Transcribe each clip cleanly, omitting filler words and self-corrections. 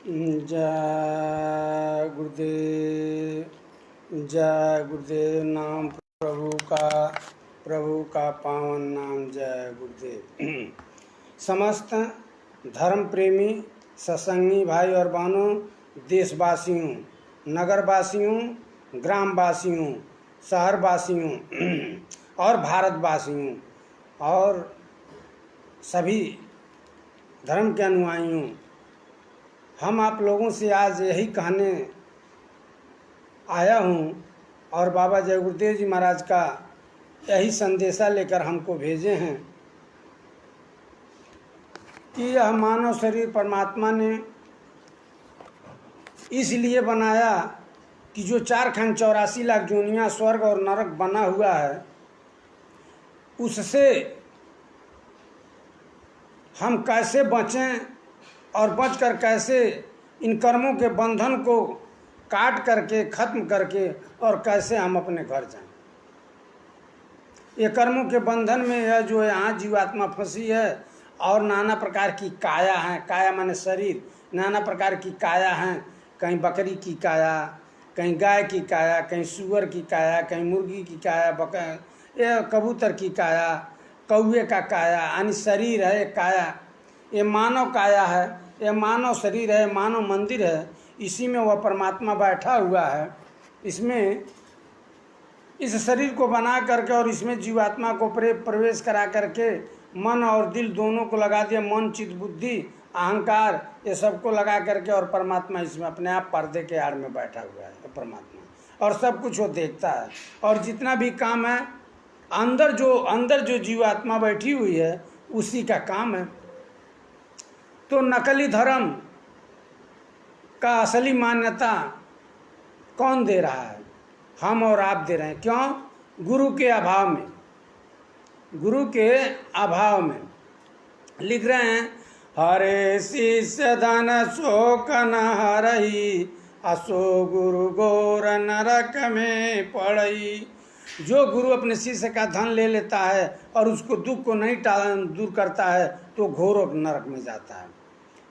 जय गुरुदेव। जय गुरुदेव। नाम प्रभु का पावन नाम। जय गुरुदेव। समस्त धर्म प्रेमी सत्संगी भाई और बहनों, देशवासियों, नगरवासियों, ग्रामवासियों, शहरवासियों और भारतवासियों और सभी धर्म के अनुयायियों, हम आप लोगों से आज यही कहने आया हूँ और बाबा जय गुरुदेव जी महाराज का यही संदेशा लेकर हमको भेजे हैं कि यह मानव शरीर परमात्मा ने इसलिए बनाया कि जो 4,84,00,000 जोनियाँ स्वर्ग और नरक बना हुआ है, उससे हम कैसे बचें और बचकर कैसे इन कर्मों के बंधन को काट करके खत्म करके और कैसे हम अपने घर जाएं। ये कर्मों के बंधन में यह जो यहाँ जीवात्मा फंसी है और नाना प्रकार की काया है। काया माने शरीर। नाना प्रकार की काया हैं। कहीं बकरी की काया, कहीं गाय की काया, कहीं सूअर की काया, कहीं मुर्गी की काया, यह कबूतर की काया, कौवे का काया, यानी शरीर है काया। ये मानव काया है, यह मानव शरीर है, मानव मंदिर है। इसी में वह परमात्मा बैठा हुआ है। इसमें इस शरीर को बना करके और इसमें जीवात्मा को प्रवेश करा करके मन और दिल दोनों को लगा दिया। मन, चित्त, बुद्धि, अहंकार, ये सबको लगा करके और परमात्मा इसमें अपने आप पर्दे के आड़ में बैठा हुआ है परमात्मा, और सब कुछ वो देखता है। और जितना भी काम है अंदर जो जीवात्मा बैठी हुई है उसी का काम है। तो नकली धर्म का असली मान्यता कौन दे रहा है? हम और आप दे रहे हैं। क्यों? गुरु के अभाव में। गुरु के अभाव में लिख रहे हैं, हरे शिष्य धन शोक न हरही, असो गुरु गोर नरक में पड़ई। जो गुरु अपने शिष्य का धन ले लेता है और उसको दुख को नहीं दूर करता है तो घोर नरक में जाता है।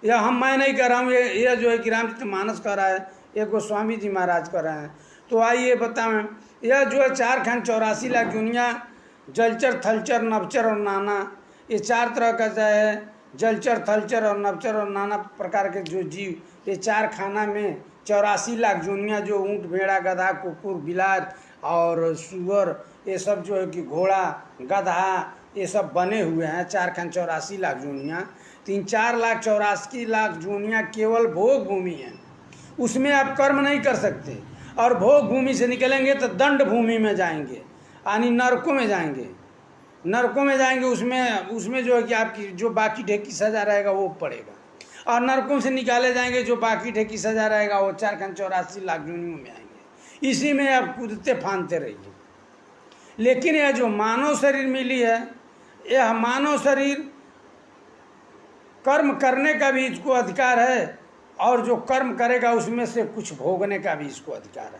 यह मैं नहीं कर रहा हूँ, ये जो है कि रामचरितमानस कर रहा है, ये गोस्वामी जी महाराज कर रहे हैं। तो आइए बताएं, यह जो है 4,84,00,000 दुनिया, जलचर, थलचर, नभचर और नाना, ये 4 तरह का जो है जलचर, थलचर और नभचर और नाना प्रकार के जो जीव, ये 4 खाना में 84,00,000 दुनिया, जो ऊँट, भेड़ा, गधा, कुकुर, बिलार और सुअर, ये सब जो है कि घोड़ा, गधा, ये सब बने हुए हैं। 4,84,00,000 दुनिया। 3,04,84,00,000 जोनियाँ केवल भोग भूमि है। उसमें आप कर्म नहीं कर सकते और भोग भूमि से निकलेंगे तो दंड भूमि में जाएंगे, यानी नरकों में जाएंगे। नरकों में जाएंगे, उसमें जो है कि आपकी जो बाकी ढेकी सजा रहेगा वो पड़ेगा। और नरकों से निकाले जाएंगे, जो बाकी ढेकी सजा रहेगा वो 4,84,00,000 जोनियों में आएंगे। इसी में आप कूदते फानते रहिए। लेकिन यह जो मानव शरीर मिली है, यह मानव शरीर कर्म करने का भी इसको अधिकार है और जो कर्म करेगा उसमें से कुछ भोगने का भी इसको अधिकार है।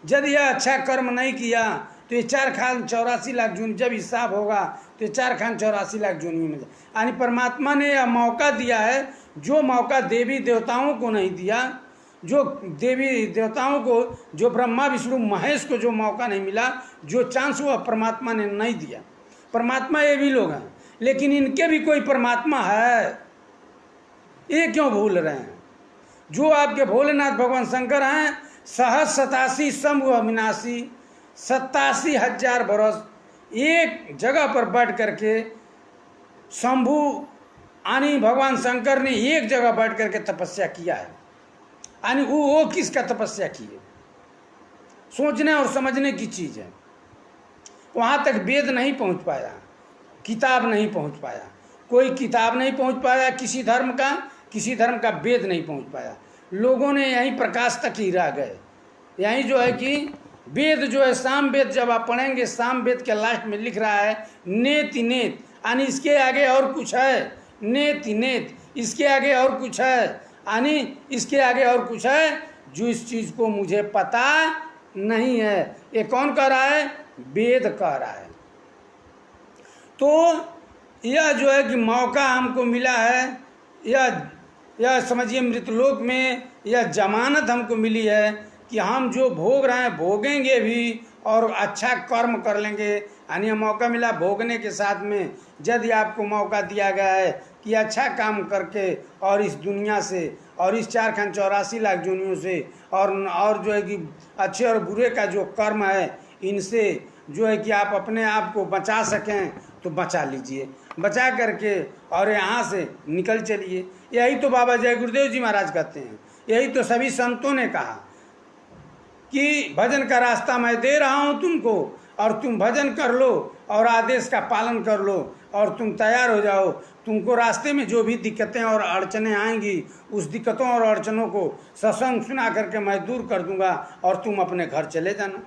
यदि यह अच्छा कर्म नहीं किया तो ये 4,84,00,000 जून जब हिसाब होगा तो ये 4,84,00,000 जून में, यानी परमात्मा ने यह मौका दिया है जो मौका देवी देवताओं को नहीं दिया। जो देवी देवताओं को, जो ब्रह्मा विष्णु महेश को जो मौका नहीं मिला, जो चांस वह परमात्मा ने नहीं दिया। परमात्मा ये भी लोग हैं, लेकिन इनके भी कोई परमात्मा है, ये क्यों भूल रहे हैं? जो आपके भोलेनाथ भगवान शंकर हैं, 87 शंभु अविनाशी, 87,000 बरस एक जगह पर बैठ करके शंभु यानी भगवान शंकर ने एक जगह बैठ करके तपस्या किया है। यानी वो किसका तपस्या की है? सोचने और समझने की चीज़ है। वहाँ तक वेद नहीं पहुँच पाया, किताब नहीं पहुँच पाया, कोई किताब नहीं पहुँच पाया किसी धर्म का वेद नहीं पहुँच पाया। लोगों ने यहीं प्रकाश तक ही रह गए। यहीं जो है कि वेद जो है, साम वेद जब आप पढ़ेंगे, साम वेद के लास्ट में लिख रहा है नेति नेत, यानी इसके आगे और कुछ है। नेति नेत, इसके आगे और कुछ है, यानी इसके आगे और कुछ है जो इस चीज़ को मुझे पता नहीं है। ये कौन कह रहा है? वेद कह रहा है। तो यह जो है कि मौका हमको मिला है, यह या समझिए मृतलोक में यह जमानत हमको मिली है कि हम जो भोग रहे हैं भोगेंगे भी और अच्छा कर्म कर लेंगे। यानी मौका मिला भोगने के साथ में यदि आपको मौका दिया गया है कि अच्छा काम करके और इस दुनिया से और इस 484 लाख जोनियों से और जो है कि अच्छे और बुरे का जो कर्म है इनसे जो है कि आप अपने आप को बचा सकें तो बचा लीजिए, बचा करके और यहाँ से निकल चलिए। यही तो बाबा जय गुरुदेव जी महाराज कहते हैं, यही तो सभी संतों ने कहा कि भजन का रास्ता मैं दे रहा हूँ तुमको और तुम भजन कर लो और आदेश का पालन कर लो और तुम तैयार हो जाओ। तुमको रास्ते में जो भी दिक्कतें और अड़चनें आएंगी उस दिक्कतों और अड़चनों को सत्संग सुना करके मैं दूर कर दूंगा और तुम अपने घर चले जाना,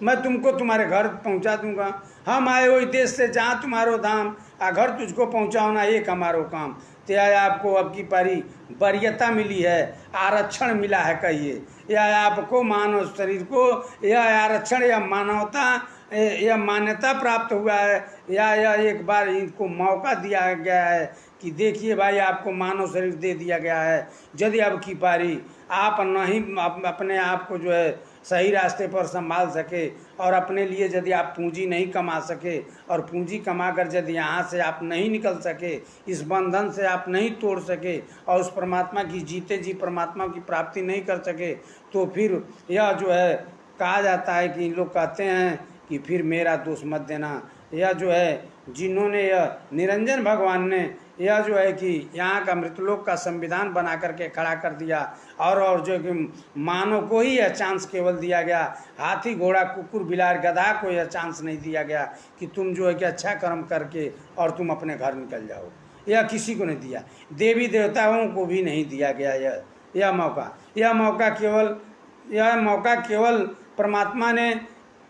मैं तुमको तुम्हारे घर पहुंचा दूंगा। हम आए वही देश से जहाँ तुम्हारो धाम, आ घर तुझको पहुँचाओ ना एक हमारो काम। तो आपको अब की पारी वरीयता मिली है, आरक्षण मिला है कहिए, या आपको मानव शरीर को यह आरक्षण या मानवता यह मान्यता प्राप्त हुआ है, या एक बार इनको मौका दिया गया है कि देखिए भाई आपको मानव शरीर दे दिया गया है। यदि अब की पारी आप नहीं अपने आप को जो है सही रास्ते पर संभाल सके और अपने लिए यदि आप पूंजी नहीं कमा सके और पूंजी कमाकर यदि यहाँ से आप नहीं निकल सके, इस बंधन से आप नहीं तोड़ सके और उस परमात्मा की जीते जी परमात्मा की प्राप्ति नहीं कर सके, तो फिर यह जो है कहा जाता है कि लोग कहते हैं कि फिर मेरा दोष मत देना। यह जो है जिन्होंने यह निरंजन भगवान ने यह जो है कि यहाँ का मृतलोक का संविधान बना करके खड़ा कर दिया और जो कि मानव को ही यह चांस केवल दिया गया, हाथी घोड़ा कुकुर बिलार गधा को यह चांस नहीं दिया गया कि तुम जो है कि अच्छा कर्म करके और तुम अपने घर निकल जाओ। यह किसी को नहीं दिया, देवी देवताओं को भी नहीं दिया गया यह मौका केवल परमात्मा ने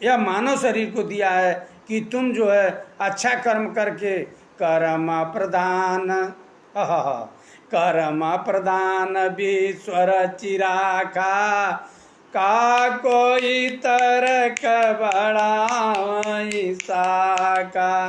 यह मानव शरीर को दिया है कि तुम जो है अच्छा कर्म करके कर्म प्रधान विश्वर चिराखा का कोई तर्क बड़ा साका।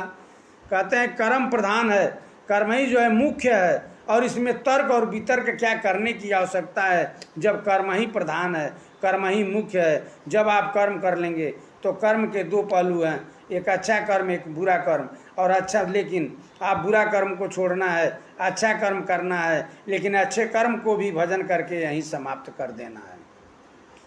कहते हैं कर्म प्रधान है, कर्म ही जो है मुख्य है और इसमें तर्क और वितर्क क्या करने की आवश्यकता है जब कर्म ही प्रधान है, कर्म ही मुख्य है। जब आप कर्म कर लेंगे तो कर्म के दो पहलू हैं, एक अच्छा कर्म एक बुरा कर्म। और अच्छा, लेकिन आप बुरा कर्म को छोड़ना है, अच्छा कर्म करना है, लेकिन अच्छे कर्म को भी भजन करके यहीं समाप्त कर देना है।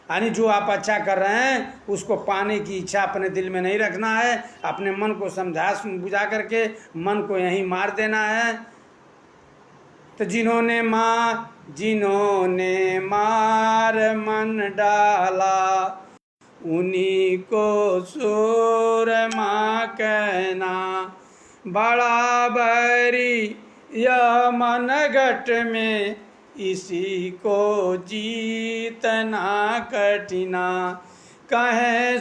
यानी जो आप अच्छा कर रहे हैं उसको पाने की इच्छा अपने दिल में नहीं रखना है, अपने मन को समझा बुझा करके मन को यहीं मार देना है। तो जिन्होंने मार मन डाला उन्हीं को सूरमा कहना, बड़ा बैरी यह मन घट में इसी को जीतना कठिना। कहे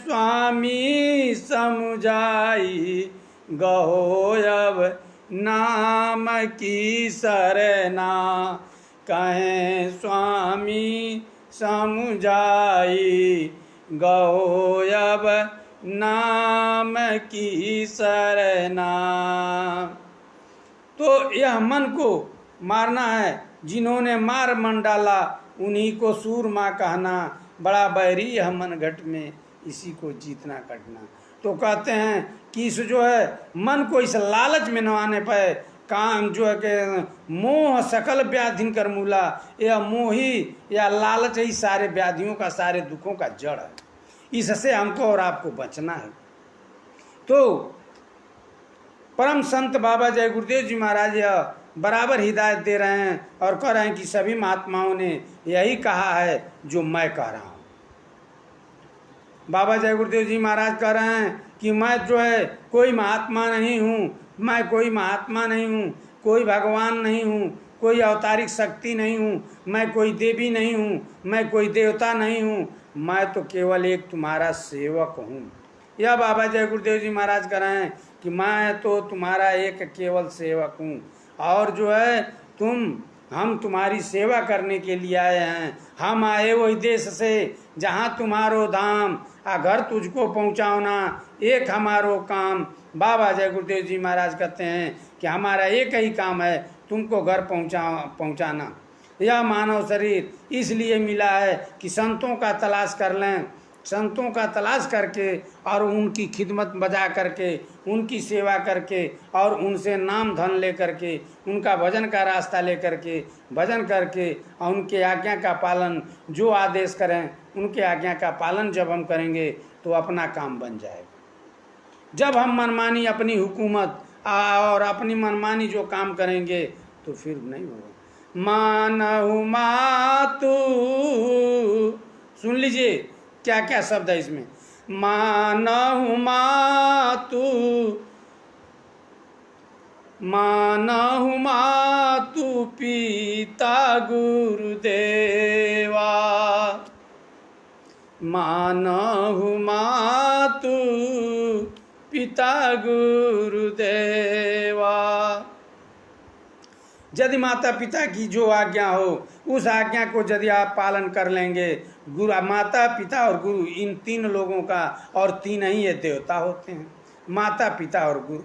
स्वामी समुझाई गहो अब नाम की सरना। कहे स्वामी समुझाई गहो अब नाम की सरना। तो यह मन को मारना है, जिन्होंने मार मन डाला उन्हीं को सूरमा कहना, बड़ा बैरी यह मन घट में इसी को जीतना कटना। तो कहते हैं कि इस जो है मन को इस लालच में न आने पाए, काम जो है कि मोह सकल व्याधिन कर मूला, यह मोह ही या लालच ही सारे व्याधियों का सारे दुखों का जड़ है। इससे हमको और आपको बचना है। तो परम संत बाबा जय गुरुदेव जी महाराज यह बराबर हिदायत दे रहे हैं और कह रहे हैं कि सभी महात्माओं ने यही कहा है जो मैं कह रहा हूँ। बाबा जय गुरुदेव जी महाराज कह रहे हैं कि मैं जो है कोई महात्मा नहीं हूँ, मैं कोई महात्मा नहीं हूँ, कोई भगवान नहीं हूँ, कोई अवतारिक शक्ति नहीं हूँ, मैं कोई देवी नहीं हूँ, मैं कोई देवता नहीं हूँ, मैं तो केवल एक तुम्हारा सेवक हूँ। यह बाबा जय गुरुदेव जी महाराज कह रहे हैं कि मैं तो तुम्हारा एक केवल सेवक हूँ और जो है हम तुम्हारी सेवा करने के लिए आए हैं। हम आए वही देश से जहाँ तुम्हारो धाम, घर तुझको पहुँचाओना एक हमारो काम। बाबा जय गुरुदेव जी महाराज कहते हैं कि हमारा एक ही काम है, तुमको घर पहुंचाना। यह मानव शरीर इसलिए मिला है कि संतों का तलाश कर लें, संतों का तलाश करके और उनकी खिदमत बजा करके, उनकी सेवा करके और उनसे नाम धन ले करके, उनका भजन का रास्ता ले करके, भजन करके और उनके आज्ञा का पालन, जो आदेश करें उनके आज्ञा का पालन जब हम करेंगे तो अपना काम बन जाएगा। जब हम मनमानी अपनी हुकूमत और अपनी मनमानी जो काम करेंगे तो फिर नहीं होगा। मानहु मातु, सुन लीजिए क्या क्या शब्द है इसमें। मानहु मातु, मानहु मातु पिता गुरुदेवा, मानहु मातु पिता गुरुदेवा। यदि माता पिता की जो आज्ञा हो उस आज्ञा को यदि आप पालन कर लेंगे, गुरु, माता पिता और गुरु, इन तीन लोगों का, और तीन ही ये देवता होते हैं, माता पिता और गुरु।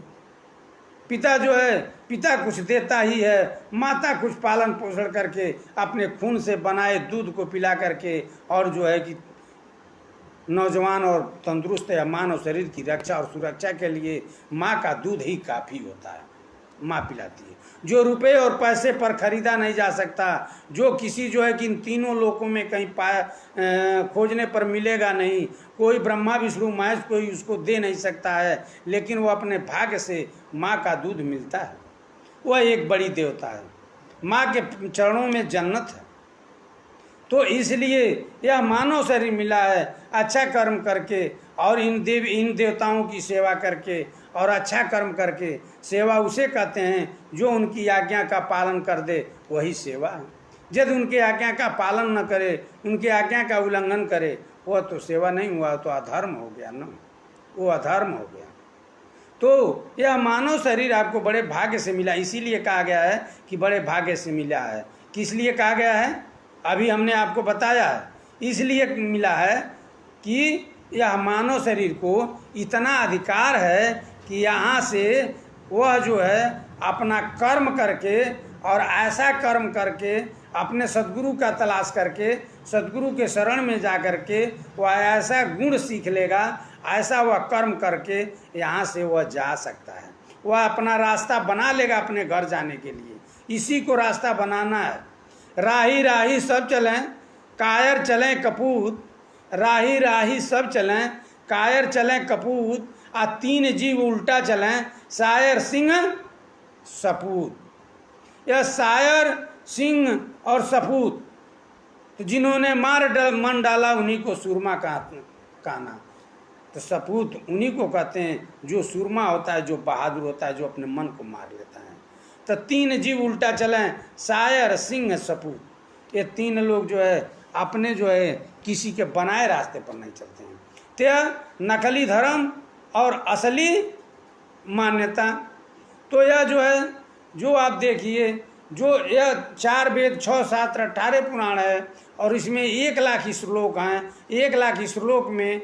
पिता जो है, पिता कुछ देता ही है, माता कुछ पालन पोषण करके अपने खून से बनाए दूध को पिला करके, और जो है कि नौजवान और तंदुरुस्त या मानव शरीर की रक्षा और सुरक्षा के लिए माँ का दूध ही काफ़ी होता है, माँ पिलाती है। जो रुपए और पैसे पर खरीदा नहीं जा सकता, जो किसी जो है कि इन तीनों लोकों में कहीं खोजने पर मिलेगा नहीं, कोई ब्रह्मा विष्णु महेश कोई उसको दे नहीं सकता है, लेकिन वो अपने भाग्य से माँ का दूध मिलता है, वह एक बड़ी देवता है। माँ के चरणों में जन्नत है। तो इसलिए यह मानव शरीर मिला है अच्छा कर्म करके और इन देवताओं की सेवा करके और अच्छा कर्म करके। सेवा उसे कहते हैं जो उनकी आज्ञा का पालन कर दे, वही सेवा है। यदि उनके आज्ञा का पालन न करे, उनके आज्ञा का उल्लंघन करे, वह तो सेवा नहीं हुआ, तो अधर्म हो गया ना, वो अधर्म हो गया। तो यह मानव शरीर आपको बड़े भाग्य से मिला, इसीलिए कहा गया है कि बड़े भाग्य से मिला है। किस लिए कहा गया है अभी हमने आपको बताया है, इसलिए मिला है कि यह मानव शरीर को इतना अधिकार है कि यहाँ से वह जो है अपना कर्म करके और ऐसा कर्म करके अपने सद्गुरु का तलाश करके सद्गुरु के शरण में जा करके वह ऐसा गुण सीख लेगा, ऐसा वह कर्म करके यहाँ से वह जा सकता है। वह अपना रास्ता बना लेगा अपने घर जाने के लिए। इसी को रास्ता बनाना है। राही राही सब चलें, कायर चलें कपूत, राही राही सब चलें, कायर चलें कपूत, आ तीन जीव उल्टा चलें, शायर सिंह सपूत। यह शायर सिंह और सपूत, तो जिन्होंने मन डाला उन्हीं को सूरमा कहना। तो सपूत उन्हीं को कहते हैं जो सूरमा होता है, जो बहादुर होता है, जो अपने मन को मार लेता है। तो तीन जीव उल्टा चलें, शायर सिंह सपूत। ये तीन लोग जो है अपने जो है किसी के बनाए रास्ते पर नहीं चलते हैं। तो नकली धर्म और असली मान्यता, तो यह जो है, जो आप देखिए, जो यह 4 वेद 6 शास्त्र 18 पुराण है और इसमें 1 लाख श्लोक हैं। 1 लाख श्लोक में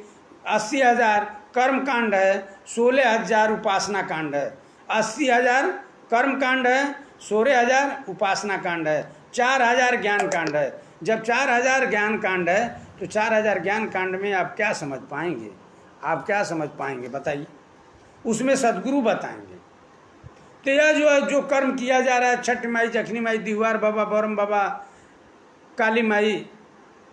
80,000 कर्म कांड है, 16,000 उपासना कांड है। 80,000 कर्म कांड है, 16,000 उपासना कांड है, 4,000 ज्ञान कांड है। जब 4,000 ज्ञान कांड है तो 4,000 ज्ञान कांड में आप क्या समझ पाएंगे? आप क्या समझ पाएंगे बताइए? उसमें सदगुरु बताएंगे। तो यह जो है, जो कर्म किया जा रहा है, छठ माई, जखनी माई, दीवार बाबा, बरम बाबा, काली माई,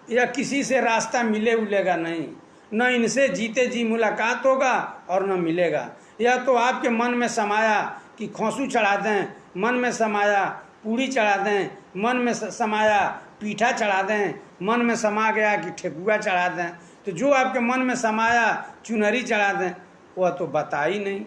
यह किसी से रास्ता मिलेगा नहीं। न इनसे जीते जी मुलाकात होगा और न मिलेगा। यह तो आपके मन में समाया कि खोसू चढ़ा दें, मन में समाया पूड़ी चढ़ा दें, मन में समाया पीठा चढ़ा दें, मन में समा गया कि ठेकुआ चढ़ा दें। तो जो आपके मन में समाया चुनरी चढ़ा दें, वह तो बता ही नहीं।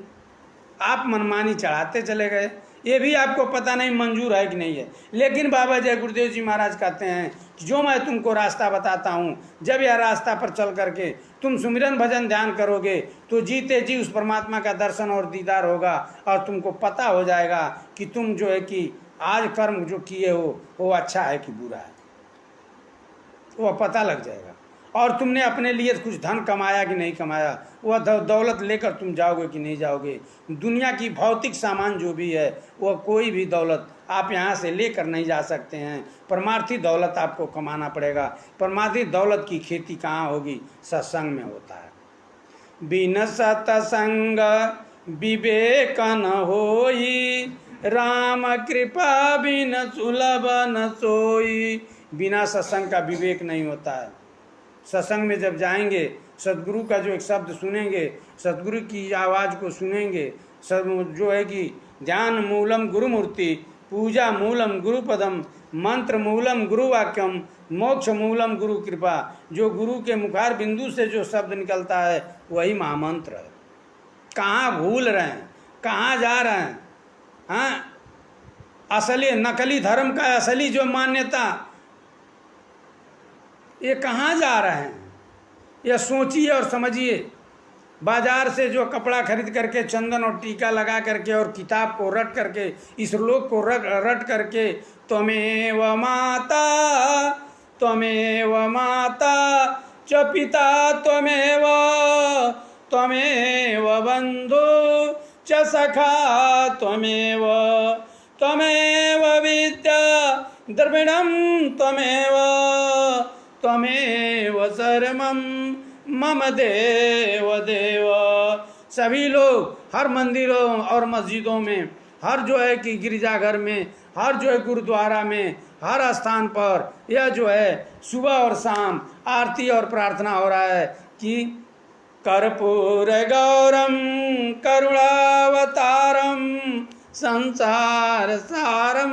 आप मनमानी चढ़ाते चले गए, ये भी आपको पता नहीं मंजूर है कि नहीं है। लेकिन बाबा जय गुरुदेव जी महाराज कहते हैं कि जो मैं तुमको रास्ता बताता हूँ, जब यह रास्ता पर चल करके तुम सुमिरन भजन ध्यान करोगे तो जीते जी उस परमात्मा का दर्शन और दीदार होगा और तुमको पता हो जाएगा कि तुम जो है कि आज कर्म जो किए हो वो अच्छा है कि बुरा है, वह पता लग जाएगा। और तुमने अपने लिए कुछ धन कमाया कि नहीं कमाया, वह दौलत लेकर तुम जाओगे कि नहीं जाओगे। दुनिया की भौतिक सामान जो भी है वह कोई भी दौलत आप यहाँ से लेकर नहीं जा सकते हैं। परमार्थी दौलत आपको कमाना पड़ेगा। परमार्थी दौलत की खेती कहाँ होगी? सत्संग में होता है। बिन सत्संग विवेक न होई, राम कृपा बिन सुलभ न सोई। बिना सत्संग का विवेक नहीं होता है। सत्संग में जब जाएंगे, सदगुरु का जो एक शब्द सुनेंगे, सदगुरु की आवाज़ को सुनेंगे, सब जो है कि ध्यान मूलम गुरुमूर्ति, पूजा मूलम गुरुपदम, मंत्र मूलम गुरुवाक्यम, मोक्ष मूलम गुरु कृपा। जो गुरु के मुखार बिंदु से जो शब्द निकलता है वही महामंत्र है। कहाँ भूल रहे हैं, कहाँ जा रहे हैं? हाँ, असली नकली धर्म का असली जो मान्यता, ये कहाँ जा रहे हैं? ये सोचिए और समझिए। बाजार से जो कपड़ा खरीद करके, चंदन और टीका लगा करके और किताब को रट करके, इस श्लोक को रट करके, त्वमेव माता त्वमेव माता च पिता त्वमेव त्वमेव बंधु च सखा त्वमेव त्वमेव विद्या द्रविणं त्वमेव त्वमेव सर्वं मम देव देव। सभी लोग हर मंदिरों और मस्जिदों में, हर जो है कि गिरजाघर में, हर जो है गुरुद्वारा में, हर स्थान पर यह जो है सुबह और शाम आरती और प्रार्थना हो रहा है कि कर्पूर गौरम करुणावतारम संसार सारम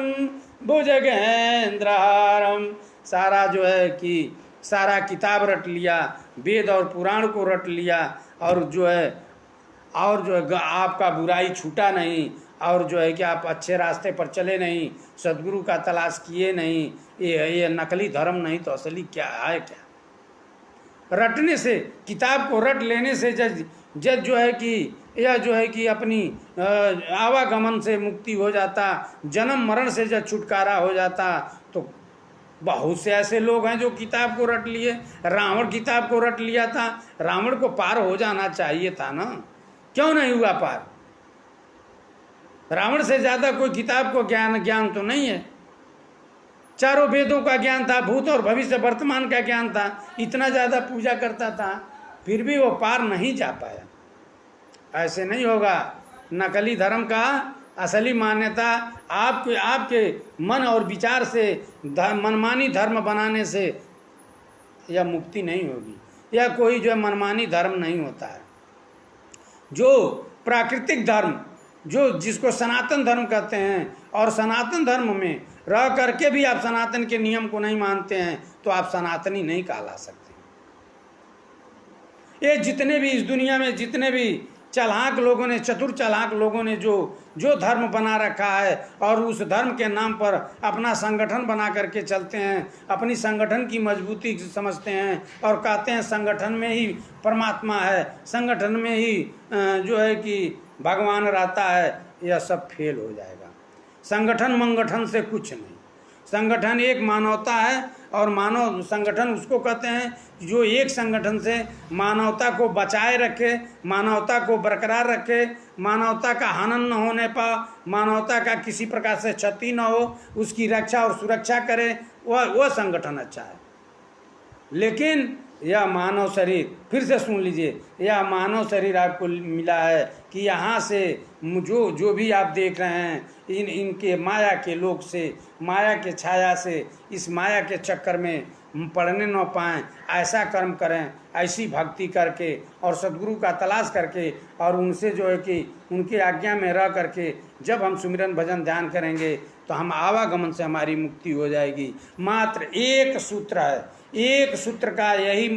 भुजगेंद्रहारम। सारा जो है कि सारा किताब रट लिया, वेद और पुराण को रट लिया, और जो है आपका बुराई छूटा नहीं, और जो है कि आप अच्छे रास्ते पर चले नहीं, सदगुरु का तलाश किए नहीं। ये नकली धर्म नहीं तो असली क्या है? क्या रटने से, किताब को रट लेने से जज जो है कि यह जो है कि अपनी आवागमन से मुक्ति हो जाता, जन्म मरण से जब छुटकारा हो जाता। तो बहुत से ऐसे लोग हैं जो किताब को रट लिए। रावण किताब को रट लिया था, रावण को पार हो जाना चाहिए था ना, क्यों नहीं हुआ पार? रावण से ज्यादा कोई किताब को ज्ञान तो नहीं है। चारों वेदों का ज्ञान था, भूत और भविष्य वर्तमान का ज्ञान था, इतना ज्यादा पूजा करता था, फिर भी वो पार नहीं जा पाया। ऐसे नहीं होगा। नकली धर्म का असली मान्यता आपके मन और विचार से, मनमानी धर्म बनाने से यह मुक्ति नहीं होगी। यह कोई जो मनमानी धर्म नहीं होता है। जो प्राकृतिक धर्म, जो जिसको सनातन धर्म कहते हैं, और सनातन धर्म में रह करके भी आप सनातन के नियम को नहीं मानते हैं, तो आप सनातनी नहीं कहला सकते। ये जितने भी इस दुनिया में जितने भी चालाक लोगों ने, चतुर चालाक लोगों ने जो धर्म बना रखा है, और उस धर्म के नाम पर अपना संगठन बना करके चलते हैं, अपनी संगठन की मजबूती समझते हैं, और कहते हैं संगठन में ही परमात्मा है, संगठन में ही जो है कि भगवान रहता है। यह सब फेल हो जाएगा। संगठन मंगठन से कुछ नहीं। संगठन एक मानवता है, और मानव संगठन उसको कहते हैं जो एक संगठन से मानवता को बचाए रखे, मानवता को बरकरार रखे, मानवता का हनन न होने पा, मानवता का किसी प्रकार से क्षति न हो, उसकी रक्षा और सुरक्षा करे, वह संगठन अच्छा है। लेकिन यह मानव शरीर, फिर से सुन लीजिए, यह मानव शरीर आपको मिला है कि यहाँ से जो भी आप देख रहे हैं, इनके माया के लोक से, माया के छाया से, इस माया के चक्कर में पढ़ने न पाएँ, ऐसा कर्म करें, ऐसी भक्ति करके और सदगुरु का तलाश करके, और उनसे जो है कि उनके आज्ञा में रह करके जब हम सुमिरन भजन ध्यान करेंगे तो हम आवागमन से हमारी मुक्ति हो जाएगी। मात्र एक सूत्र है, एक सूत्र का यही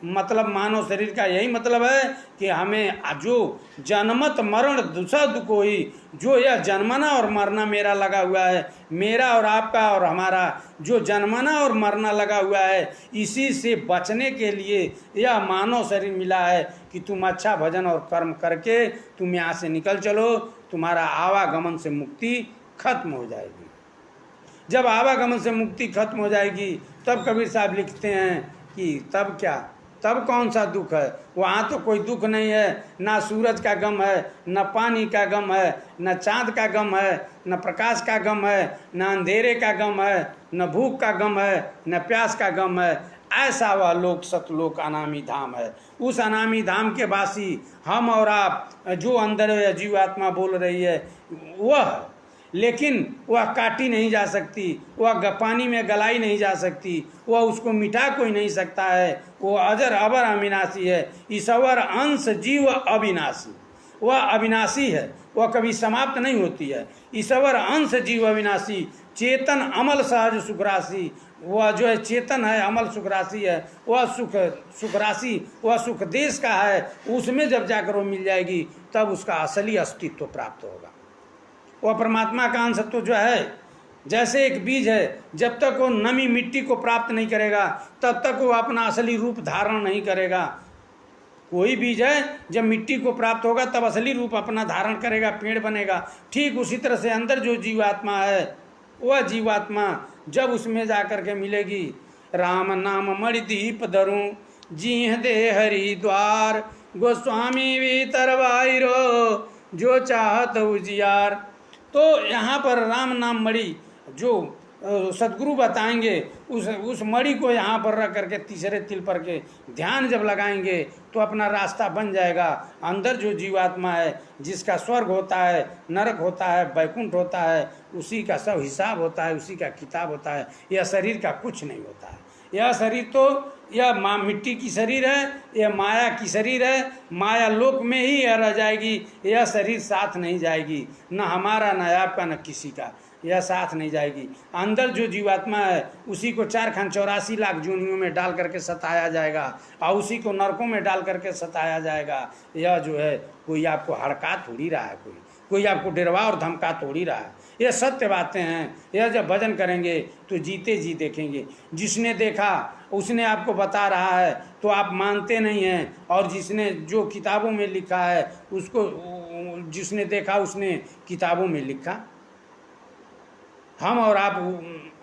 मतलब, मानव शरीर का यही मतलब है कि हमें जो जन्मत मरण दुसद कोई, जो यह जन्मना और मरना मेरा लगा हुआ है, मेरा और आपका और हमारा जो जन्मना और मरना लगा हुआ है, इसी से बचने के लिए यह मानव शरीर मिला है कि तुम अच्छा भजन और कर्म करके तुम यहाँ से निकल चलो, तुम्हारा आवागमन से मुक्ति खत्म हो जाएगी। जब आवागमन से मुक्ति खत्म हो जाएगी तब कबीर साहब लिखते हैं कि तब क्या, तब कौन सा दुख है? वहाँ तो कोई दुख नहीं है, ना सूरज का गम है, न पानी का गम है, न चाँद का गम है, न प्रकाश का गम है, न अंधेरे का गम है, न भूख का गम है, न प्यास का गम है। ऐसा वह लोक सतलोक अनामी धाम है। उस अनामी धाम के वासी हम और आप, जो अंदर जीवात्मा बोल रही है वह, लेकिन वह काटी नहीं जा सकती, वह पानी में गलाई नहीं जा सकती, वह उसको मिटा कोई नहीं सकता है। वो अजर अबर अविनाशी है, ईश्वर अंश जीव अविनाशी। वह अविनाशी है, वह कभी समाप्त नहीं होती है। ईश्वर अंश जीव अविनाशी, चेतन अमल सहज सुख राशि। वह जो है चेतन है, अमल सुख राशि है, वह सुख राशि, वह सुख देश का है। उसमें जब जाकर वो मिल जाएगी तब उसका असली अस्तित्व प्राप्त होगा। वह परमात्मा का अंश तो जो है, जैसे एक बीज है, जब तक वो नमी मिट्टी को प्राप्त नहीं करेगा तब तक वो अपना असली रूप धारण नहीं करेगा। कोई बीज है, जब मिट्टी को प्राप्त होगा तब असली रूप अपना धारण करेगा, पेड़ बनेगा। ठीक उसी तरह से अंदर जो जीवात्मा है, वह जीवात्मा जब उसमें जाकर के मिलेगी, राम नाम मणि दीप धरूं जी दे हरिद्वार, गोस्वामी भी तरवाइरो जो चाहत उजियार। तो यहाँ पर राम नाम मणि जो सदगुरु बताएंगे, उस मणि को यहाँ पर रख करके तीसरे तिल पर के ध्यान जब लगाएंगे तो अपना रास्ता बन जाएगा। अंदर जो जीवात्मा है, जिसका स्वर्ग होता है, नरक होता है, बैकुंठ होता है, उसी का सब हिसाब होता है, उसी का किताब होता है। यह शरीर का कुछ नहीं होता है। यह शरीर तो यह मिट्टी की शरीर है, यह माया की शरीर है। माया लोक में ही यह रह जाएगी, यह शरीर साथ नहीं जाएगी, न हमारा न आपका न किसी का, यह साथ नहीं जाएगी। अंदर जो जीवात्मा है उसी को 484 लाख जूनियों में डाल करके सताया जाएगा और उसी को नरकों में डाल करके सताया जाएगा। यह जो है कोई आपको हड़का थोड़ी रहा है, कोई आपको डरवा और धमका थोड़ी रहा है। यह सत्य बातें हैं। यह जब भजन करेंगे तो जीते जी देखेंगे। जिसने देखा उसने आपको बता रहा है तो आप मानते नहीं हैं, और जिसने जो किताबों में लिखा है उसको, जिसने देखा उसने किताबों में लिखा। हम और आप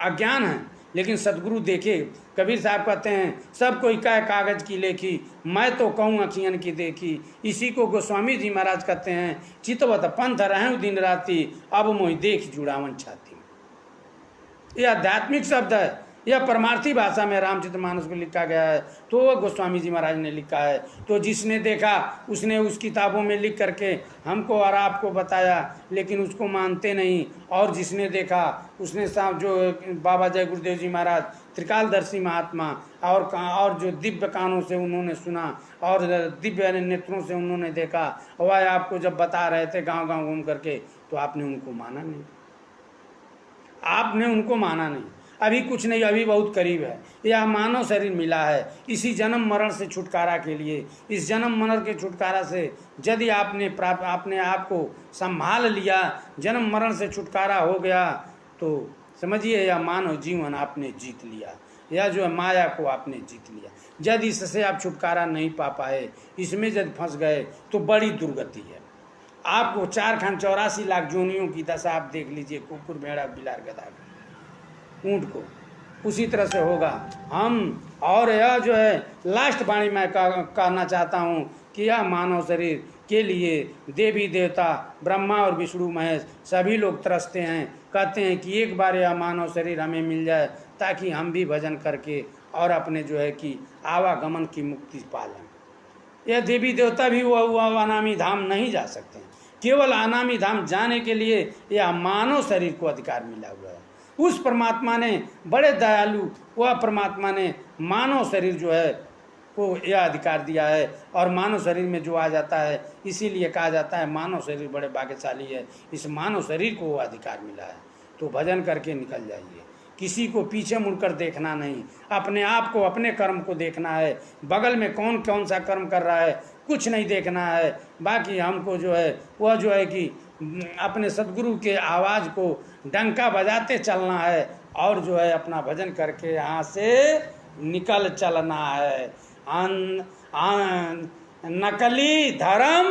अज्ञान हैं, लेकिन सदगुरु देखे। कबीर साहब कहते हैं, सब कोई कह कागज की लेखी, मैं तो कहूँ अखियन की देखी। इसी को गोस्वामी जी महाराज कहते हैं, चितवत पंथ रहूं दिन राती, अब मोहि देख जुड़ावन छाती। यह आध्यात्मिक शब्द है, यह परमार्थी भाषा में रामचरितमानस को लिखा गया है, तो वह गोस्वामी जी महाराज ने लिखा है। तो जिसने देखा उसने उस किताबों में लिख करके हमको और आपको बताया, लेकिन उसको मानते नहीं। और जिसने देखा उसने जो बाबा जय गुरुदेव जी महाराज त्रिकालदर्शी महात्मा, और जो दिव्य कानों से उन्होंने सुना और दिव्य नेत्रों से उन्होंने देखा, वह आपको जब बता रहे थे गांव गांव घूम करके, तो आपने उनको माना नहीं, आपने उनको माना नहीं। अभी कुछ नहीं, अभी बहुत करीब है। यह मानव शरीर मिला है इसी जन्म मरण से छुटकारा के लिए। इस जन्म मरण के छुटकारा से यदि आपने अपने आप को संभाल लिया, जन्म मरण से छुटकारा हो गया, तो समझिए यह मानव जीवन आपने जीत लिया। यह जो है माया को आपने जीत लिया। यदि इससे आप छुटकारा नहीं पा पाए, इसमें यदि फंस गए तो बड़ी दुर्गति है। आपको 484 लाख जोनियों की दशा आप देख लीजिए, कुकुर, भेड़ा, बिलार, गधा, ऊंट को, उसी तरह से होगा। हम और यह जो है लास्ट वाणी मैं कहना चाहता हूँ कि यह मानव शरीर के लिए देवी देवता ब्रह्मा और विष्णु महेश सभी लोग तरसते हैं, कहते हैं कि एक बार यह मानव शरीर हमें मिल जाए ताकि हम भी भजन करके और अपने जो है कि आवागमन की मुक्ति पा लें। यह देवी देवता भी वह अनामी धाम नहीं जा सकते हैं। केवल अनामी धाम जाने के लिए यह मानव शरीर को अधिकार मिला हुआ है। उस परमात्मा ने बड़े दयालु, वह परमात्मा ने मानव शरीर जो है को यह अधिकार दिया है। और मानव शरीर में जो आ जाता है, इसीलिए कहा जाता है मानव शरीर बड़े भाग्यशाली है, इस मानव शरीर को वो अधिकार मिला है। तो भजन करके निकल जाइए, किसी को पीछे मुड़कर देखना नहीं, अपने आप को, अपने कर्म को देखना है। बगल में कौन कौन सा कर्म कर रहा है कुछ नहीं देखना है। बाकी हमको जो है वह जो है कि अपने सदगुरु के आवाज़ को डंका बजाते चलना है, और जो है अपना भजन करके यहाँ से निकल चलना है। नकली धर्म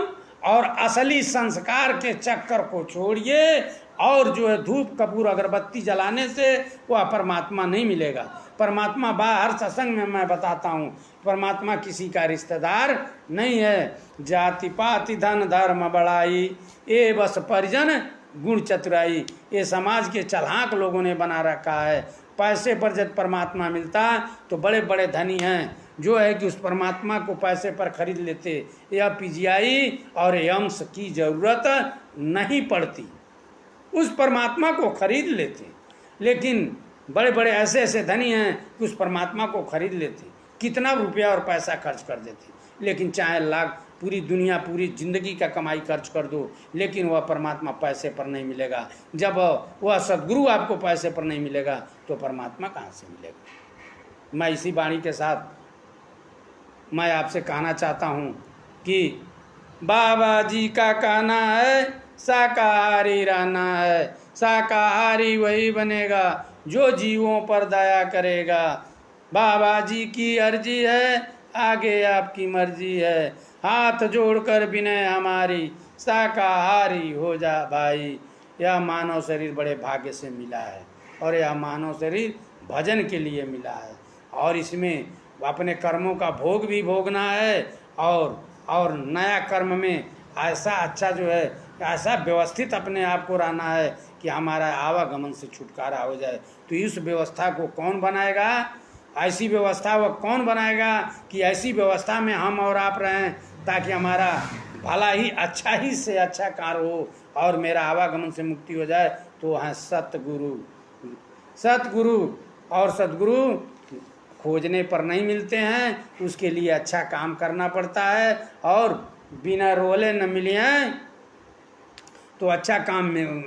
और असली संस्कार के चक्कर को छोड़िए और जो है धूप कपूर अगरबत्ती जलाने से वह परमात्मा नहीं मिलेगा। परमात्मा बाहर सत्संग में मैं बताता हूँ, परमात्मा किसी का रिश्तेदार नहीं है। जाति पाति धन धर्म बड़ाई, ये बस परिजन गुण चतुराई। ये समाज के चलाक लोगों ने बना रखा है। पैसे पर जब परमात्मा मिलता तो बड़े बड़े धनी हैं जो है कि उस परमात्मा को पैसे पर खरीद लेते। यह पीजीआई और यम्स की जरूरत नहीं पड़ती, उस परमात्मा को खरीद लेते। लेकिन बड़े बड़े ऐसे ऐसे धनी हैं कि उस परमात्मा को खरीद लेते, कितना रुपया और पैसा खर्च कर देते। लेकिन चाहे लाख पूरी दुनिया पूरी जिंदगी का कमाई खर्च कर दो, लेकिन वह परमात्मा पैसे पर नहीं मिलेगा। जब वह सदगुरु आपको पैसे पर नहीं मिलेगा तो परमात्मा कहाँ से मिलेगा। मैं इसी वाणी के साथ मैं आपसे कहना चाहता हूँ कि बाबा जी का कहना है शाकाहारी रहना है, शाकाहारी वही बनेगा जो जीवों पर दया करेगा। बाबा जी की अर्जी है, आगे आपकी मर्जी है। हाथ जोड़कर विनय हमारी, शाकाहारी हो जा भाई। यह मानव शरीर बड़े भाग्य से मिला है और यह मानव शरीर भजन के लिए मिला है और इसमें अपने कर्मों का भोग भी भोगना है और नया कर्म में ऐसा अच्छा जो है ऐसा व्यवस्थित अपने आप को रहना है कि हमारा आवागमन से छुटकारा हो जाए। तो इस व्यवस्था को कौन बनाएगा? ऐसी व्यवस्था वह कौन बनाएगा कि ऐसी व्यवस्था में हम और आप रहें ताकि हमारा भला ही से अच्छा कार्य हो और मेरा आवागमन से मुक्ति हो जाए। तो हैं सतगुरु। और सतगुरु खोजने पर नहीं मिलते हैं, उसके लिए अच्छा काम करना पड़ता है और बिना रोले न मिले हैं तो अच्छा काम में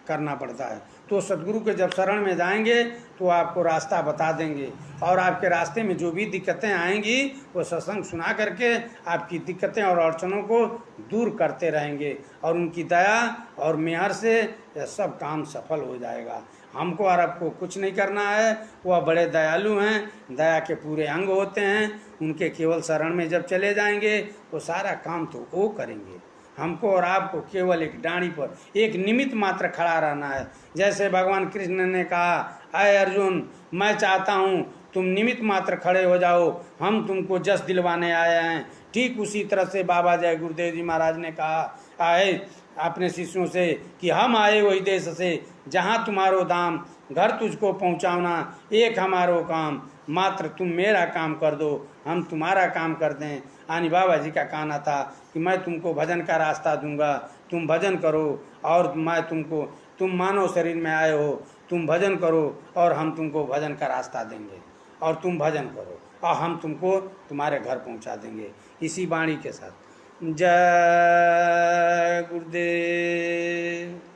करना पड़ता है। तो सतगुरु के जब शरण में जाएंगे तो आपको रास्ता बता देंगे और आपके रास्ते में जो भी दिक्कतें आएंगी वो सत्संग सुना करके आपकी दिक्कतें और अड़चनों को दूर करते रहेंगे और उनकी दया और मेहर से यह सब काम सफल हो जाएगा। हमको और आपको कुछ नहीं करना है। वह बड़े दयालु हैं, दया के पूरे अंग होते हैं। उनके केवल शरण में जब चले जाएंगे वो सारा काम तो वो करेंगे। हमको और आपको केवल एक डांडी पर एक निमित्त मात्र खड़ा रहना है। जैसे भगवान कृष्ण ने कहा, अय अर्जुन, मैं चाहता हूँ तुम निमित्त मात्र खड़े हो जाओ, हम तुमको जस दिलवाने आए हैं। ठीक उसी तरह से बाबा जय गुरुदेव जी महाराज ने कहा आए अपने शिष्यों से कि हम आए वही देश से जहाँ तुम्हारो दाम, घर तुझको पहुँचाना एक हमारो काम। मात्र तुम मेरा काम कर दो, हम तुम्हारा काम कर दें। यानी बाबा जी का कहना था कि मैं तुमको भजन का रास्ता दूंगा, तुम भजन करो और मैं तुम मानव शरीर में आए हो, तुम भजन करो और हम तुमको भजन का रास्ता देंगे और तुम भजन करो और हम तुमको तुम्हारे घर पहुंचा देंगे। इसी वाणी के साथ जय गुरुदेव।